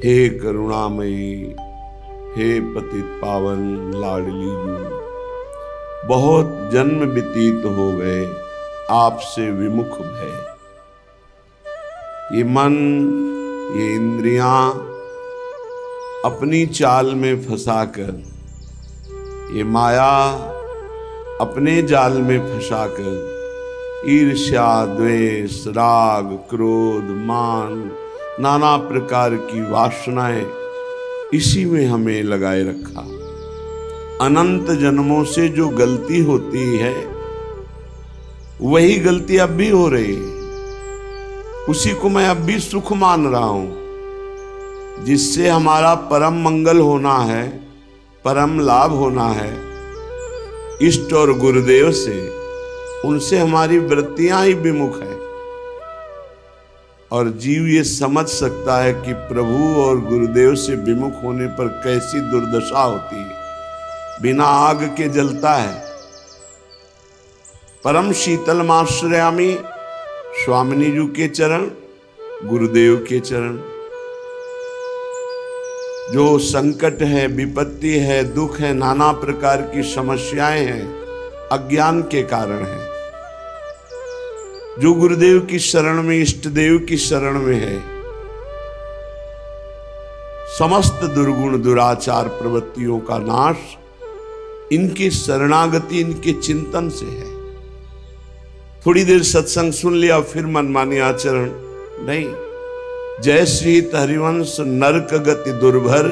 हे करुणामयी, हे पतित पावन लाडली जू, बहुत जन्म व्यतीत हो गए आपसे विमुख भय। ये मन, ये इंद्रियां अपनी चाल में फंसाकर, ये माया अपने जाल में फंसाकर ईर्ष्या, द्वेष, राग, क्रोध, मान, नाना प्रकार की वासनाएं इसी में हमें लगाए रखा। अनंत जन्मों से जो गलती होती है वही गलती अब भी हो रही है। उसी को मैं अब भी सुख मान रहा हूं, जिससे हमारा परम मंगल होना है, परम लाभ होना है इष्ट और गुरुदेव से, उनसे हमारी वृत्तियां ही विमुख है। और जीव ये समझ सकता है कि प्रभु और गुरुदेव से विमुख होने पर कैसी दुर्दशा होती है। बिना आग के जलता है। परम शीतल माश्रयामी, स्वामिनी जी के चरण, गुरुदेव के चरण। जो संकट है, विपत्ति है, दुख है, नाना प्रकार की समस्याएं हैं, अज्ञान के कारण है। जो गुरुदेव की शरण में, इष्ट देव की शरण में है, समस्त दुर्गुण दुराचार प्रवृत्तियों का नाश इनकी शरणागति, इनके चिंतन से है। थोड़ी देर सत्संग सुन लिया फिर मनमानी आचरण नहीं। जय श्री हरिवंश नरक गति दुर्भर,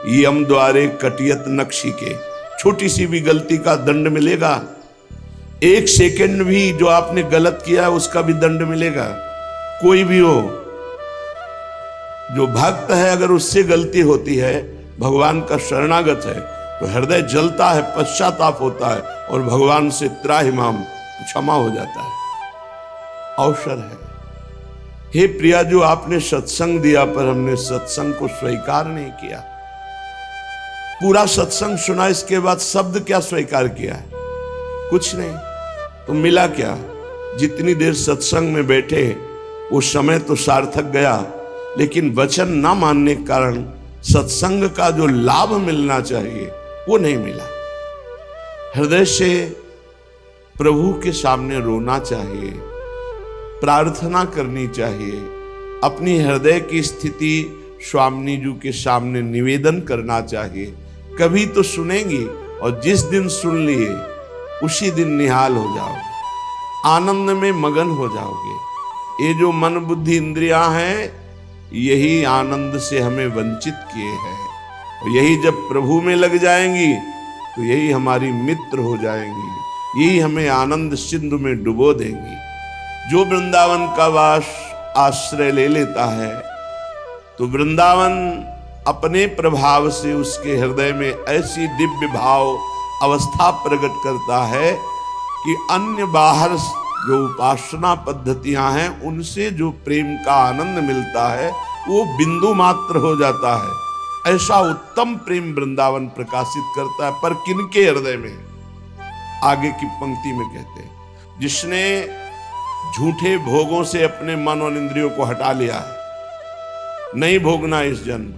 यम द्वारे कटियत नक्शिके। छोटी सी भी गलती का दंड मिलेगा। एक सेकंड भी जो आपने गलत किया उसका भी दंड मिलेगा। कोई भी हो, जो भक्त है अगर उससे गलती होती है, भगवान का शरणागत है, तो हृदय जलता है, पश्चाताप होता है और भगवान से त्राहिमाम क्षमा हो जाता है। अवसर है। हे प्रिया, जो आपने सत्संग दिया पर हमने सत्संग को स्वीकार नहीं किया। पूरा सत्संग सुना, इसके बाद शब्द क्या स्वीकार किया है? कुछ नहीं। तो मिला क्या? जितनी देर सत्संग में बैठे वो समय तो सार्थक गया, लेकिन वचन ना मानने के कारण सत्संग का जो लाभ मिलना चाहिए वो नहीं मिला। हृदय से प्रभु के सामने रोना चाहिए, प्रार्थना करनी चाहिए, अपनी हृदय की स्थिति स्वामिनी जी के सामने निवेदन करना चाहिए। कभी तो सुनेंगी और जिस दिन सुन लिए उसी दिन निहाल हो जाओगे, आनंद में मगन हो जाओगे। ये जो मन बुद्धि इंद्रियां हैं, यही आनंद से हमें वंचित किए हैं। और यही जब प्रभु में लग जाएंगी तो यही हमारी मित्र हो जाएंगी, यही हमें आनंद सिंधु में डुबो देंगी। जो वृंदावन का वास आश्रय ले लेता है तो वृंदावन अपने प्रभाव से उसके हृदय में ऐसी दिव्य भाव अवस्था प्रकट करता है कि अन्य बाहर जो उपासना पद्धतियां हैं उनसे जो प्रेम का आनंद मिलता है वो बिंदु मात्र हो जाता है। ऐसा उत्तम प्रेम वृंदावन प्रकाशित करता है। पर किनके हृदय में? आगे की पंक्ति में कहते हैं, जिसने झूठे भोगों से अपने मन और इंद्रियों को हटा लिया है, नहीं भोगना इस जन्म।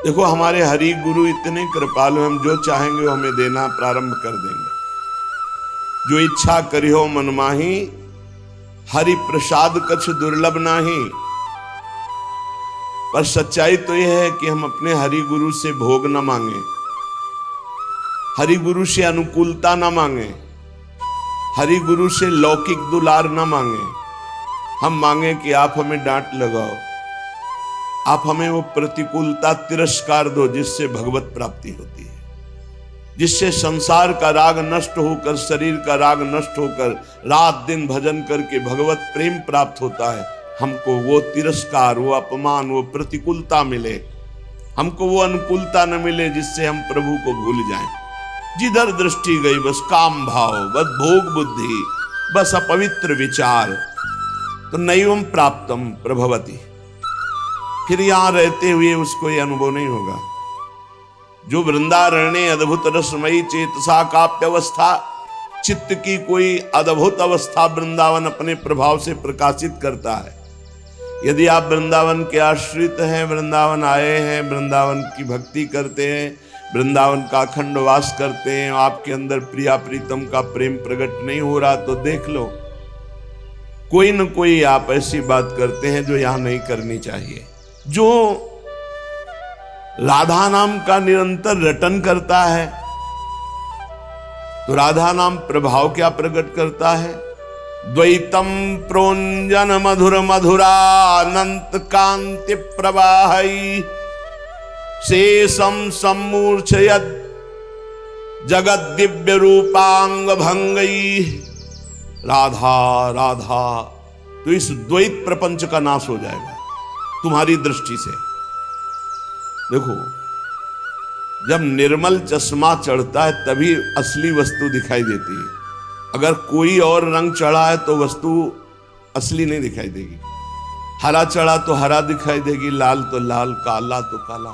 देखो, हमारे हरि गुरु इतने कृपालु, हम जो चाहेंगे वो हमें देना प्रारंभ कर देंगे। जो इच्छा करियो मन माही, हरि प्रसाद कछ दुर्लभ नाही। पर सच्चाई तो यह है कि हम अपने हरि गुरु से भोग न मांगे, हरि गुरु से अनुकूलता न मांगे, हरि गुरु से लौकिक दुलार न मांगे। हम मांगे कि आप हमें डांट लगाओ, आप हमें वो प्रतिकूलता तिरस्कार दो जिससे भगवत प्राप्ति होती है, जिससे संसार का राग नष्ट होकर, शरीर का राग नष्ट होकर रात दिन भजन करके भगवत प्रेम प्राप्त होता है। हमको वो तिरस्कार, वो अपमान, वो प्रतिकूलता मिले, हमको वो अनुकूलता न मिले जिससे हम प्रभु को भूल जाएं। जिधर दृष्टि गई बस काम भाव, बस भोग बुद्धि, बस अपवित्र विचार, तो नैवम प्राप्तम प्रभवती। फिर यहां रहते हुए उसको ये अनुभव नहीं होगा। जो वृंदारण्य अद्भुत रसमयी चेतसा काप्य अवस्था, चित्त की कोई अद्भुत अवस्था वृंदावन अपने प्रभाव से प्रकाशित करता है। यदि आप वृंदावन के आश्रित हैं, वृंदावन आए हैं, वृंदावन की भक्ति करते हैं, वृंदावन का अखंड वास करते हैं, आपके अंदर प्रिया प्रीतम का प्रेम प्रकट नहीं हो रहा तो देख लो, कोई न कोई आप ऐसी बात करते हैं जो यहां नहीं करनी चाहिए। जो राधा नाम का निरंतर रटन करता है तो राधा नाम प्रभाव क्या प्रकट करता है? द्वैतम प्रोंजन मधुर मधुरानंत कांति प्रवाहई शेषम सम्मूर्छयद जगत दिव्य रूपांग भंगई। राधा राधा, तो इस द्वैत प्रपंच का नाश हो जाएगा तुम्हारी दृष्टि से। देखो, जब निर्मल चश्मा चढ़ता है तभी असली वस्तु दिखाई देती है। अगर कोई और रंग चढ़ा है तो वस्तु असली नहीं दिखाई देगी। हरा चढ़ा तो हरा दिखाई देगी, लाल तो लाल, काला तो काला।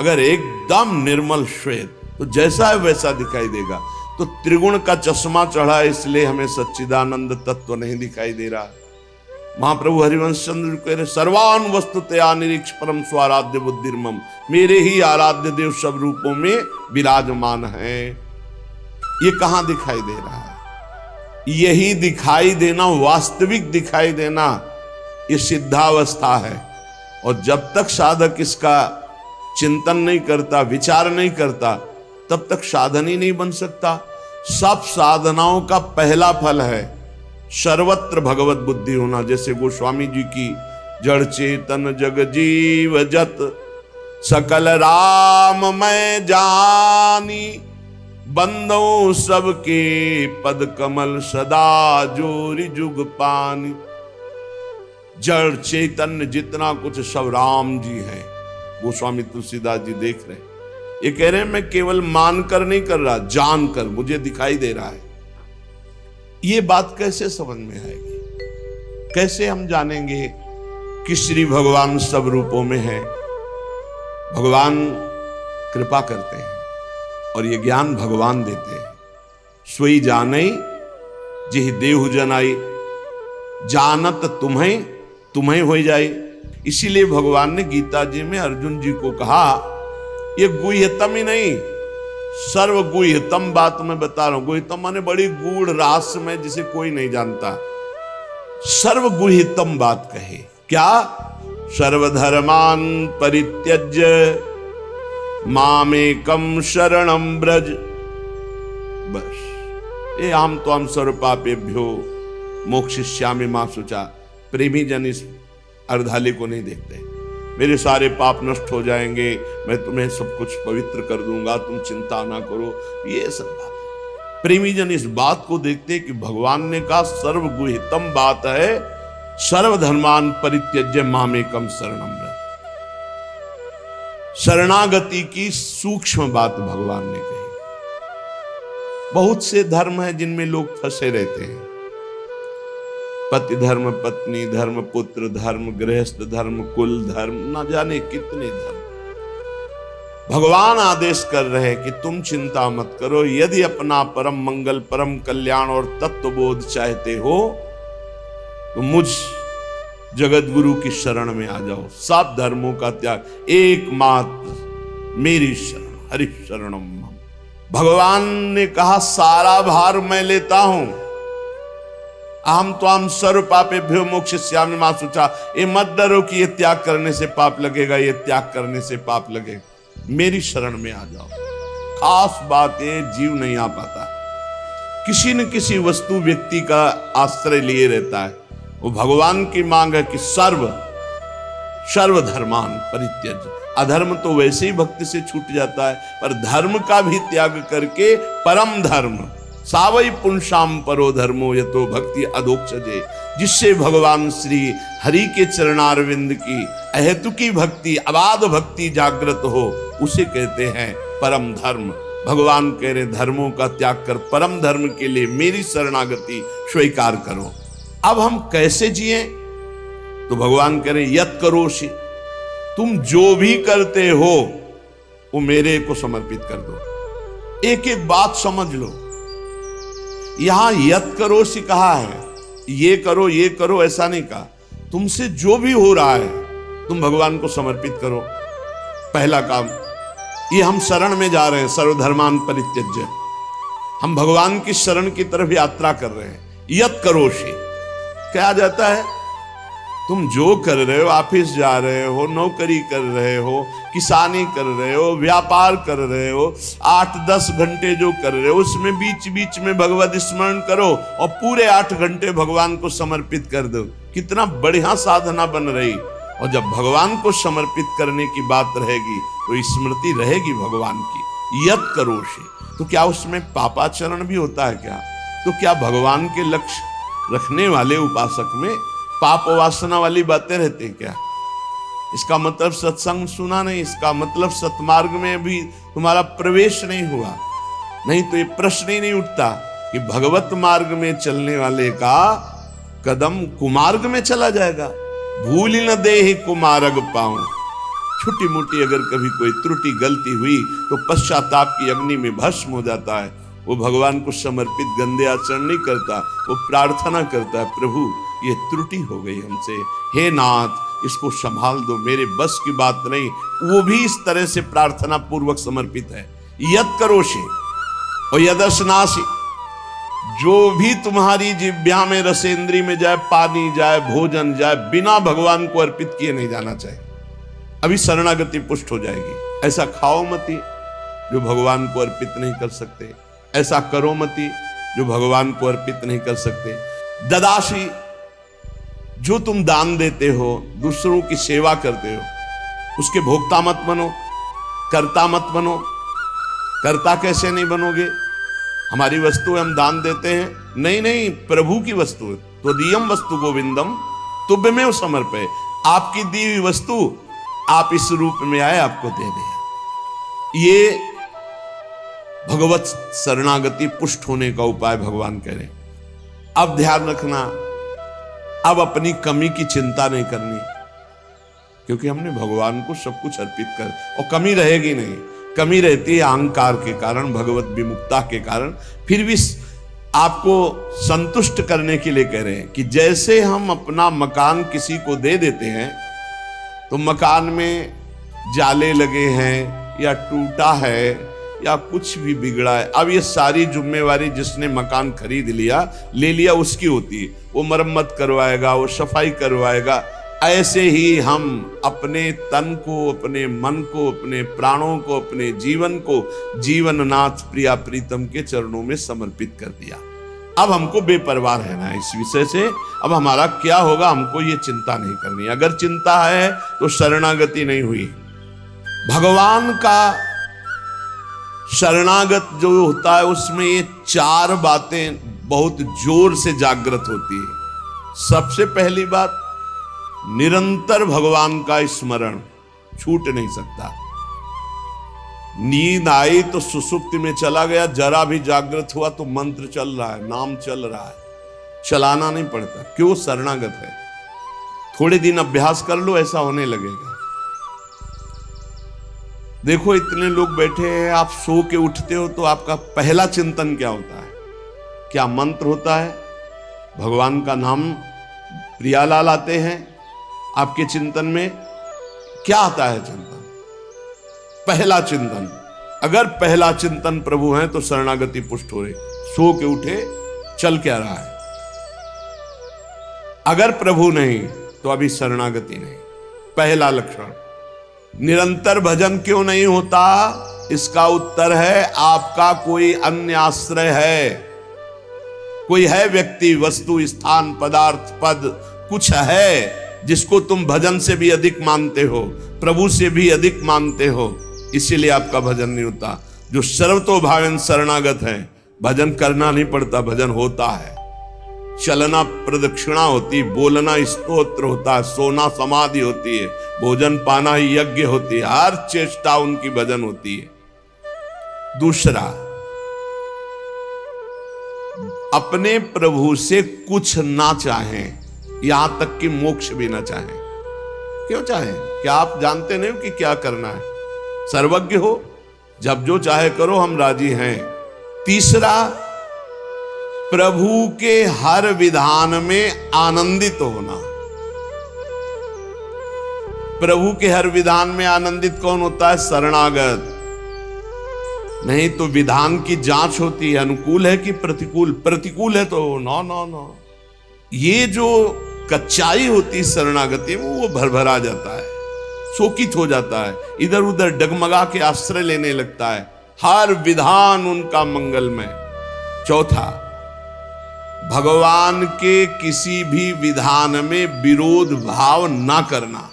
अगर एकदम निर्मल श्वेत तो जैसा है वैसा दिखाई देगा। तो त्रिगुण का चश्मा चढ़ा है इसलिए हमें सच्चिदानंद तत्व नहीं दिखाई दे रहा। महाप्रभु हरिवंश चंद्र कह रहे, सर्वान वस्तुतया निरीक्ष परम स्वाराध्य बुद्धिर्मम। मेरे ही आराध्य देव सब रूपों में विराजमान है। ये कहां दिखाई दे रहा है? यही दिखाई देना, वास्तविक दिखाई देना, ये सिद्धावस्था है। और जब तक साधक इसका चिंतन नहीं करता, विचार नहीं करता, तब तक साधन ही नहीं बन सकता। सब साधनाओं का पहला फल है सर्वत्र भगवत बुद्धि होना। जैसे गोस्वामी जी की जड़ चेतन जग जीव जत सकल राम मैं जानी, बंदो सबके पद कमल सदा जोरी जुग पानी। जड़ चैतन्य जितना कुछ सब राम जी हैं। गोस्वामी तुलसीदास जी देख रहे हैं, ये कह रहे हैं मैं केवल मानकर नहीं कर रहा, जानकर मुझे दिखाई दे रहा है। ये बात कैसे समझ में आएगी? कैसे हम जानेंगे कि श्री भगवान सब रूपों में है? भगवान कृपा करते हैं और ये ज्ञान भगवान देते हैं। सोई जानई जिहि देहु जनाई, जानत तुम्हें तुम्हें हो जाए। इसीलिए भगवान ने गीता जी में अर्जुन जी को कहा, ये गुह्यतम ही नहीं, सर्व गुह्यतम बात मैं बता रहा हूं। गुह्यतम माने बड़ी गूढ़ रहस्य में जिसे कोई नहीं जानता। सर्व गुह्यतम बात कहे क्या? सर्वधर्मान परित्यज्य मामेकम शरणम ब्रज। बस ये हम तो हम सर्वपापेभ्यो मोक्षयिष्यामि मा शुचा। प्रेमी जन इस अर्धाली को नहीं देखते। मेरे सारे पाप नष्ट हो जाएंगे, मैं तुम्हें सब कुछ पवित्र कर दूंगा, तुम चिंता ना करो, ये सब बात। प्रेमी जन इस बात को देखते कि भगवान ने कहा सर्वगुह्यतम बात है, सर्वधर्मान परित्यज्य मामेकम शरणम ब्रज। शरणागति की सूक्ष्म बात भगवान ने कही। बहुत से धर्म है जिनमें लोग फंसे रहते हैं। पति धर्म, पत्नी धर्म, पुत्र धर्म, गृहस्थ धर्म, कुल धर्म, ना जाने कितने धर्म। भगवान आदेश कर रहे हैं कि तुम चिंता मत करो। यदि अपना परम मंगल, परम कल्याण और तत्वबोध चाहते हो तो मुझ जगत गुरु की शरण में आ जाओ। सब धर्मों का त्याग, एकमात्र मेरी शरण, हरि शरणम। भगवान ने कहा सारा भार मैं लेता हूं। अहम त्वाम सर्व पापेभ्यो मोक्षयिष्यामि मा शुचा। ये मत डरो कि ये त्याग करने से पाप लगेगा, ये त्याग करने से पाप लगेगा। मेरी शरण में आ जाओ। खास बात है, जीव नहीं आ पाता, किसी न किसी वस्तु व्यक्ति का आश्रय लिए रहता है। वो भगवान की मांग है कि सर्वधर्मान परित्यज्य। अधर्म तो वैसे ही भक्ति से छूट जाता है, पर धर्म का भी त्याग करके परम धर्म सावई पुंसाम परो धर्मो यतो भक्ति अधोक्षजे। जिससे भगवान श्री हरि के चरणारविंद की अहेतुकी भक्ति, अबाध भक्ति जागृत हो, उसे कहते हैं परम धर्म। भगवान कह रहे धर्मों का त्याग कर परम धर्म के लिए मेरी शरणागति स्वीकार करो। अब हम कैसे जिए? तो भगवान कह रहे यत करोषि, तुम जो भी करते हो वो मेरे को समर्पित कर दो। एक एक बात समझ लो। यहां यत करोषि कहा है, ये करो ऐसा नहीं कहा। तुमसे जो भी हो रहा है तुम भगवान को समर्पित करो। पहला काम ये, हम शरण में जा रहे हैं, सर्वधर्मान परित्यज्य, हम भगवान की शरण की तरफ यात्रा कर रहे हैं। यत करोषि, क्या जाता है, तुम जो कर रहे हो, ऑफिस जा रहे हो, नौकरी कर रहे हो, किसानी कर रहे हो, व्यापार कर रहे हो, 8-10 घंटे जो कर रहे हो उसमें बीच बीच में भगवत स्मरण करो और पूरे 8 घंटे भगवान को समर्पित कर दो। कितना बढ़िया साधना बन रही। और जब भगवान को समर्पित करने की बात रहेगी तो स्मृति रहेगी भगवान की। यत करोषि, तो क्या उसमें पापाचरण भी होता है क्या? तो क्या भगवान के लक्ष्य रखने वाले उपासक में पाप वासना वाली बातें रहती हैं क्या? इसका मतलब सत्संग सुना नहीं, इसका मतलब सतमार्ग में भी तुम्हारा प्रवेश नहीं हुआ। नहीं तो ये प्रश्न ही नहीं उठता कि भगवत मार्ग में चलने वाले का कदम कुमार्ग में चला जाएगा। भूल न देहि कुमार्ग पाऊं, छोटी मोटी अगर कभी कोई त्रुटि गलती हुई तो पश्चाताप की अग्नि में भस्म हो जाता है। वो भगवान को समर्पित गंदे आचरण नहीं करता, वो प्रार्थना करता है, प्रभु ये त्रुटि हो गई हमसे, हे नाथ इसको संभाल दो, मेरे बस की बात नहीं। वो भी इस तरह से प्रार्थना पूर्वक समर्पित है। यत करोषि और यदशनासि, जो भी तुम्हारी जिह्वा में रसेंद्री में जाए, पानी जाए, भोजन जाए, बिना भगवान को अर्पित किए नहीं जाना चाहिए। अभी शरणागति पुष्ट हो जाएगी। ऐसा खाओ मती जो भगवान को अर्पित नहीं कर सकते, ऐसा करो मती जो भगवान को अर्पित नहीं कर सकते। ददाशी, जो तुम दान देते हो, दूसरों की सेवा करते हो, उसके भोक्ता मत बनो, कर्ता मत बनो। कर्ता कैसे नहीं बनोगे? हमारी वस्तु हम दान देते हैं, नहीं, प्रभु की वस्तु है। तो दियम वस्तु गोविंदम तुभ्यमेव समर्पय, आपकी दी हुई वस्तु आप इस रूप में आए, आपको दे दे। ये भगवत शरणागति पुष्ट होने का उपाय भगवान कह रहे। अब ध्यान रखना, अब अपनी कमी की चिंता नहीं करनी, क्योंकि हमने भगवान को सब कुछ अर्पित कर, और कमी रहेगी नहीं। कमी रहती है अहंकार के कारण, भगवत विमुक्ता के कारण। फिर भी आपको संतुष्ट करने के लिए कह रहे हैं कि जैसे हम अपना मकान किसी को दे देते हैं तो मकान में जाले लगे हैं या टूटा है या कुछ भी बिगड़ा है, अब ये सारी जिम्मेवारी जिसने मकान खरीद लिया ले लिया उसकी होती है। वो मरम्मत करवाएगा, वो सफाई करवाएगा। ऐसे ही हम अपने तन को, अपने मन को, अपने प्राणों को, अपने जीवन को जीवननाथ प्रिया प्रीतम के चरणों में समर्पित कर दिया। अब हमको बेपरवाह रहना है इस विषय से। अब हमारा क्या होगा हमको ये चिंता नहीं करनी। अगर चिंता है तो शरणागति नहीं हुई। भगवान का शरणागत जो होता है उसमें ये 4 बातें बहुत जोर से जागृत होती है। सबसे पहली बात, निरंतर भगवान का स्मरण छूट नहीं सकता। नींद आई तो सुसुप्ति में चला गया, जरा भी जागृत हुआ तो मंत्र चल रहा है, नाम चल रहा है, चलाना नहीं पड़ता। क्यों? शरणागत है। थोड़े दिन अभ्यास कर लो, ऐसा होने लगेगा। देखो इतने लोग बैठे हैं, आप सो के उठते हो तो आपका पहला चिंतन क्या होता है? क्या मंत्र होता है? भगवान का नाम प्रियालाल आते हैं आपके चिंतन में? क्या आता है चिंतन? पहला चिंतन। अगर पहला चिंतन प्रभु है तो शरणागति पुष्ट हो रही। सो के उठे, चल क्या रहा है? अगर प्रभु नहीं तो अभी शरणागति नहीं। पहला लक्षण। निरंतर भजन क्यों नहीं होता? इसका उत्तर है आपका कोई अन्य आश्रय है। कोई है व्यक्ति, वस्तु, स्थान, पदार्थ, पद, कुछ है जिसको तुम भजन से भी अधिक मानते हो, प्रभु से भी अधिक मानते हो, इसीलिए आपका भजन नहीं होता। जो सर्वतोभावेन शरणागत है, भजन करना नहीं पड़ता, भजन होता है। चलना प्रदक्षिणा होती, बोलना स्तोत्र होता है, सोना समाधि होती है, भोजन पाना ही यज्ञ होती है, हर चेष्टा उनकी भजन होती है। दूसरा, अपने प्रभु से कुछ ना चाहें, यहां तक कि मोक्ष भी ना चाहें। क्यों चाहें? क्या आप जानते नहीं हो कि क्या करना है? सर्वज्ञ हो, जब जो चाहे करो, हम राजी हैं। तीसरा, प्रभु के हर विधान में आनंदित होना। प्रभु के हर विधान में आनंदित कौन होता है? शरणागत। नहीं तो विधान की जांच होती है, अनुकूल है कि प्रतिकूल। प्रतिकूल है तो नो नो नो। ये जो कच्चाई होती है शरणागति में, वो भरभरा जाता है, शोकित हो जाता है, इधर उधर डगमगा के आश्रय लेने लगता है। हर विधान उनका मंगलमय। चौथा, भगवान के किसी भी विधान में विरोध भाव ना करना।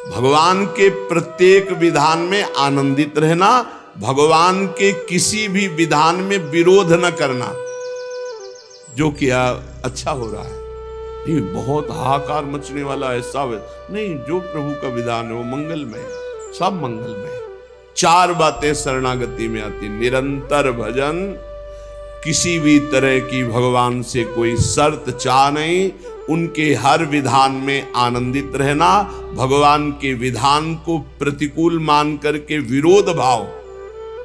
भगवान के प्रत्येक विधान में आनंदित रहना, भगवान के किसी भी विधान में विरोध न करना। जो किया अच्छा हो रहा है, ये बहुत हाहाकार मचने वाला ऐसा नहीं, जो प्रभु का विधान है वो मंगलमय, सब मंगलमय। 4 बातें शरणागति में आती। निरंतर भजन, किसी भी तरह की भगवान से कोई शर्त चाह नहीं, उनके हर विधान में आनंदित रहना, भगवान के विधान को प्रतिकूल मान करके विरोध भाव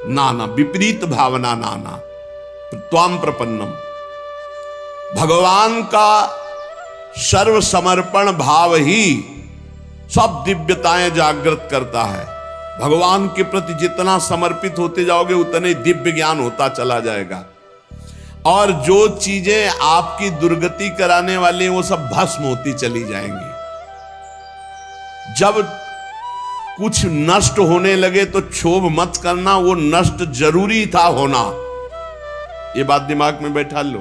नाना, विपरीत भावना नाना, त्वाम प्रपन्नम। भगवान का सर्व समर्पण भाव ही सब दिव्यताएं जागृत करता है। भगवान के प्रति जितना समर्पित होते जाओगे उतने दिव्य ज्ञान होता चला जाएगा, और जो चीजें आपकी दुर्गति कराने वाली वो सब भस्म होती चली जाएंगी। जब कुछ नष्ट होने लगे तो क्षोभ मत करना, वो नष्ट जरूरी था होना। ये बात दिमाग में बैठा लो।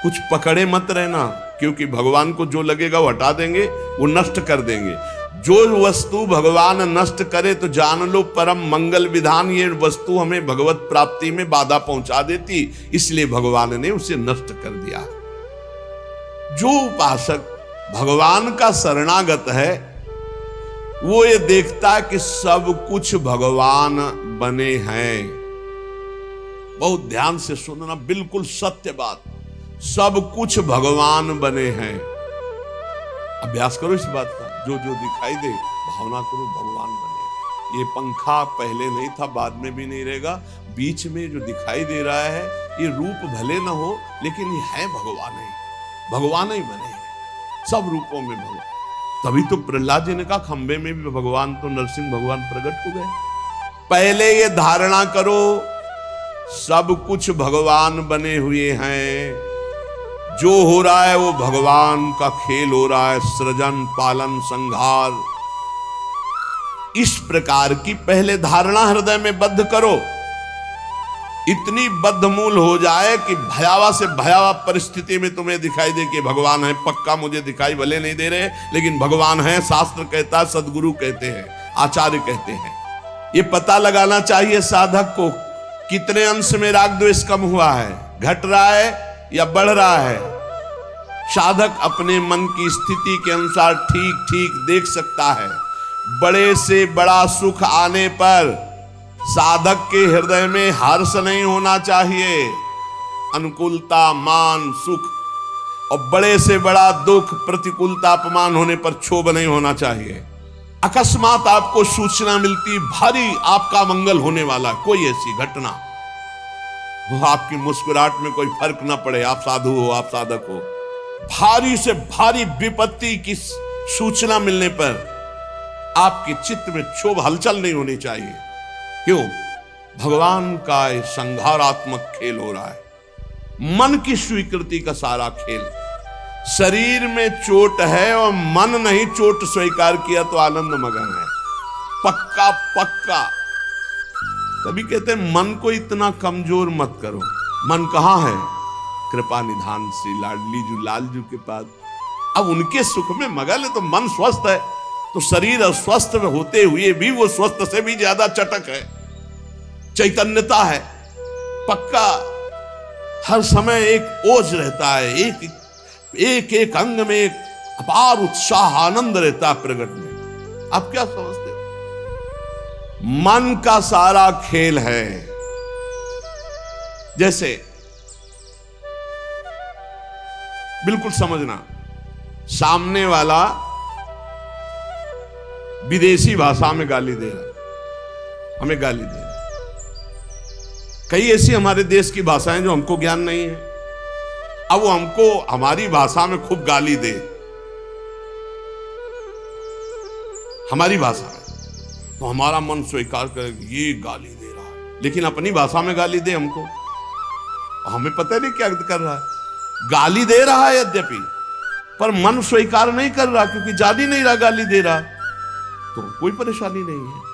कुछ पकड़े मत रहना, क्योंकि भगवान को जो लगेगा वो हटा देंगे, वो नष्ट कर देंगे। जो वस्तु भगवान नष्ट करे तो जान लो परम मंगल विधान, ये वस्तु हमें भगवत प्राप्ति में बाधा पहुंचा देती, इसलिए भगवान ने उसे नष्ट कर दिया। जो उपासक भगवान का शरणागत है वो ये देखता है कि सब कुछ भगवान बने हैं। बहुत ध्यान से सुनना, बिल्कुल सत्य बात, सब कुछ भगवान बने हैं। अभ्यास करो इस बात का, जो जो दिखाई दे भावना करो भगवान बने। ये पंखा पहले नहीं था, बाद में भी नहीं रहेगा। बीच में जो दिखाई दे रहा है ये रूप भले ना हो, लेकिन ये है भगवान ही, भगवान ही बने हैं सब रूपों में भगवान। तभी तो प्रहलाद जी ने कहा खंबे में भी भगवान, तो नरसिंह भगवान प्रकट हो गए। पहले ये धारणा करो सब कुछ भगवान बने हुए हैं, जो हो रहा है वो भगवान का खेल हो रहा है, सृजन पालन संहार। इस प्रकार की पहले धारणा हृदय में बद्ध करो, इतनी बद्धमूल हो जाए कि भयावह से भयावह परिस्थिति में तुम्हें दिखाई दे कि भगवान है। पक्का मुझे दिखाई भले नहीं दे रहे, लेकिन भगवान है, शास्त्र कहता है, सदगुरु कहते हैं, आचार्य कहते हैं। ये पता लगाना चाहिए साधक को, कितने अंश में राग द्वेष कम हुआ है, घट रहा है या बढ़ रहा है। साधक अपने मन की स्थिति के अनुसार ठीक ठीक देख सकता है। बड़े से बड़ा सुख आने पर साधक के हृदय में हर्ष नहीं होना चाहिए, अनुकूलता मान सुख, और बड़े से बड़ा दुख प्रतिकूलता अपमान होने पर क्षोभ नहीं होना चाहिए। अकस्मात आपको सूचना मिलती भारी आपका मंगल होने वाला, कोई ऐसी घटना, वो आपकी मुस्कुराहट में कोई फर्क ना पड़े, आप साधु हो, आप साधक हो, भारी से भारी विपत्ति की सूचना मिलने पर आपके चित्त में क्षोभ हलचल नहीं होनी चाहिए। क्यों? भगवान का संहारात्मक खेल हो रहा है, मन की स्वीकृति का सारा खेल। शरीर में चोट है और मन नहीं चोट स्वीकार किया तो आनंद मगन है, पक्का पक्का। तभी कहते हैं मन को इतना कमजोर मत करो। मन कहाँ है? कृपा निधान श्री लाडली जू लालजू के पास। अब उनके सुख में मगन है तो मन स्वस्थ है, तो शरीर अस्वस्थ होते हुए भी वो स्वस्थ से भी ज्यादा चटक है, चैतन्यता है, पक्का। हर समय एक ओज रहता है, एक एक अंग में एक अपार उत्साह आनंद रहता है प्रकट में। आप क्या समझते हो? मन का सारा खेल है। जैसे बिल्कुल समझना, सामने वाला विदेशी भाषा में गाली दे रहा, हमें गाली दे रहा। कई ऐसी हमारे देश की भाषाएं जो हमको ज्ञान नहीं है, अब वो हमको हमारी भाषा में खूब गाली दे, हमारी भाषा में, तो हमारा मन स्वीकार करे ये गाली दे रहा है, लेकिन अपनी भाषा में गाली दे हमको, हमें पता नहीं क्या कर रहा है। गाली दे रहा है यद्यपि, पर मन स्वीकार नहीं कर रहा, क्योंकि जान ही नहीं रहा गाली दे रहा, तो कोई परेशानी नहीं है।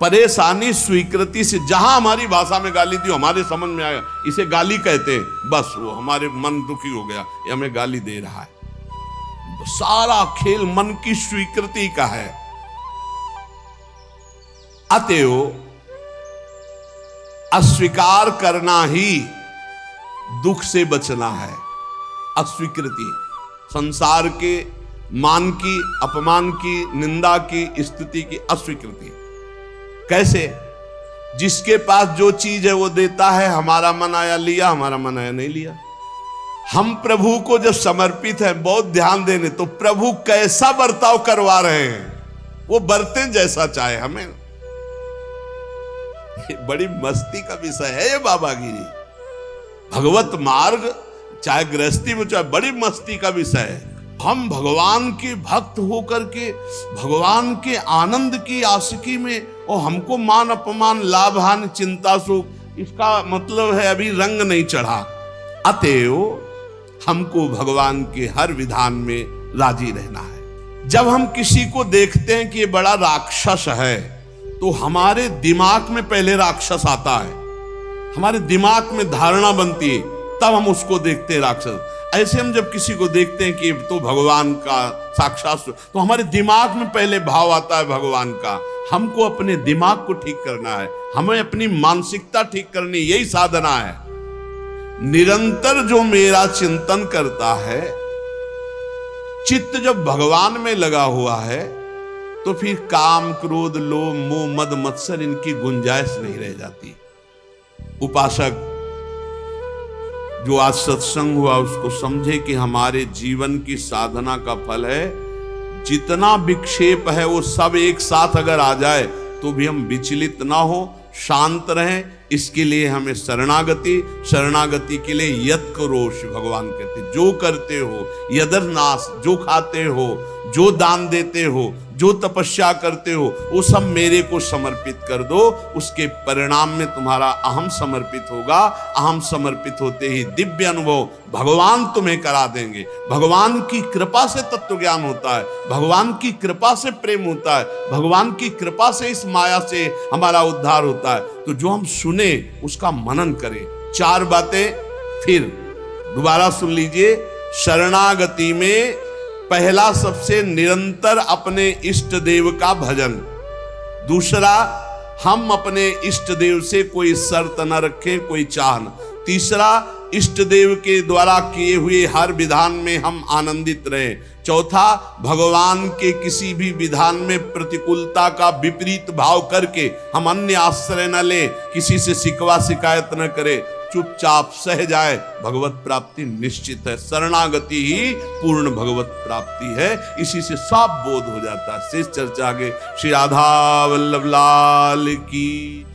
परेशानी स्वीकृति से, जहां हमारी भाषा में गाली दी, हमारे समझ में आया इसे गाली कहते हैं, बस वो हमारे मन दुखी हो गया, ये हमें गाली दे रहा है। सारा खेल मन की स्वीकृति का है। अतएव अस्वीकार करना ही दुख से बचना है। अस्वीकृति, संसार के मान की, अपमान की, निंदा की, स्तुति की अस्वीकृति। कैसे? जिसके पास जो चीज है वो देता है, हमारा मन आया लिया, हमारा मन आया नहीं लिया। हम प्रभु को जब समर्पित हैं, बहुत ध्यान देने, तो प्रभु कैसा बर्ताव करवा रहे हैं, वो बरतें जैसा चाहे हमें। ये बड़ी मस्ती का विषय है ये बाबागिरी। भगवत मार्ग चाहे गृहस्थी में, चाहे बड़ी मस्ती का विषय है। हम भगवान के भक्त होकर के भगवान के आनंद की आशिकी में, और हमको मान अपमान, लाभ हानि, चिंता सुख, इसका मतलब है अभी रंग नहीं चढ़ा। अतएव हमको भगवान के हर विधान में राजी रहना है। जब हम किसी को देखते हैं कि ये बड़ा राक्षस है, तो हमारे दिमाग में पहले राक्षस आता है, हमारे दिमाग में धारणा बनती है, तब हम उसको देखते हैं राक्षस। ऐसे हम जब किसी को देखते हैं कि तो भगवान का साक्षात, तो हमारे दिमाग में पहले भाव आता है भगवान का। हमको अपने दिमाग को ठीक करना है, हमें अपनी मानसिकता ठीक करनी, यही साधना है। निरंतर जो मेरा चिंतन करता है, चित्त जब भगवान में लगा हुआ है, तो फिर काम, क्रोध, लोभ, मोह, मद, मत्सर, इनकी गुंजाइश नहीं रह जाती। उपासक जो आज सत्संग हुआ उसको समझे कि हमारे जीवन की साधना का फल है। जितना विक्षेप है वो सब एक साथ अगर आ जाए तो भी हम विचलित ना हो, शांत रहें। इसके लिए हमें शरणागति के लिए यत् करो, शिव भगवान कहते, जो करते हो यदर्नाश, जो खाते हो, जो दान देते हो, जो तपस्या करते हो, वो सब मेरे को समर्पित कर दो। उसके परिणाम में तुम्हारा अहम समर्पित होगा। अहम समर्पित होते ही दिव्य अनुभव भगवान तुम्हें करा देंगे। भगवान की कृपा से तत्व ज्ञान होता है, भगवान की कृपा से प्रेम होता है, भगवान की कृपा से इस माया से हमारा उद्धार होता है। तो जो हम सुने उसका मनन करें। 4 बातें फिर दोबारा सुन लीजिए। शरणागति में पहला, सबसे निरंतर अपने इष्ट देव का भजन। दूसरा, हम अपने इष्ट देव से कोई शर्त न रखें, कोई चाह न। तीसरा, इष्ट देव के द्वारा किए हुए हर विधान में हम आनंदित रहें। चौथा, भगवान के किसी भी विधान में प्रतिकूलता का विपरीत भाव करके हम अन्य आश्रय न ले, किसी से शिकवा शिकायत न करें, चुपचाप सह जाए। भगवत प्राप्ति निश्चित है। शरणागति ही पूर्ण भगवत प्राप्ति है। इसी से साफ बोध हो जाता है। शेष चर्चा आगे। श्री राधा वल्लभ लाल की।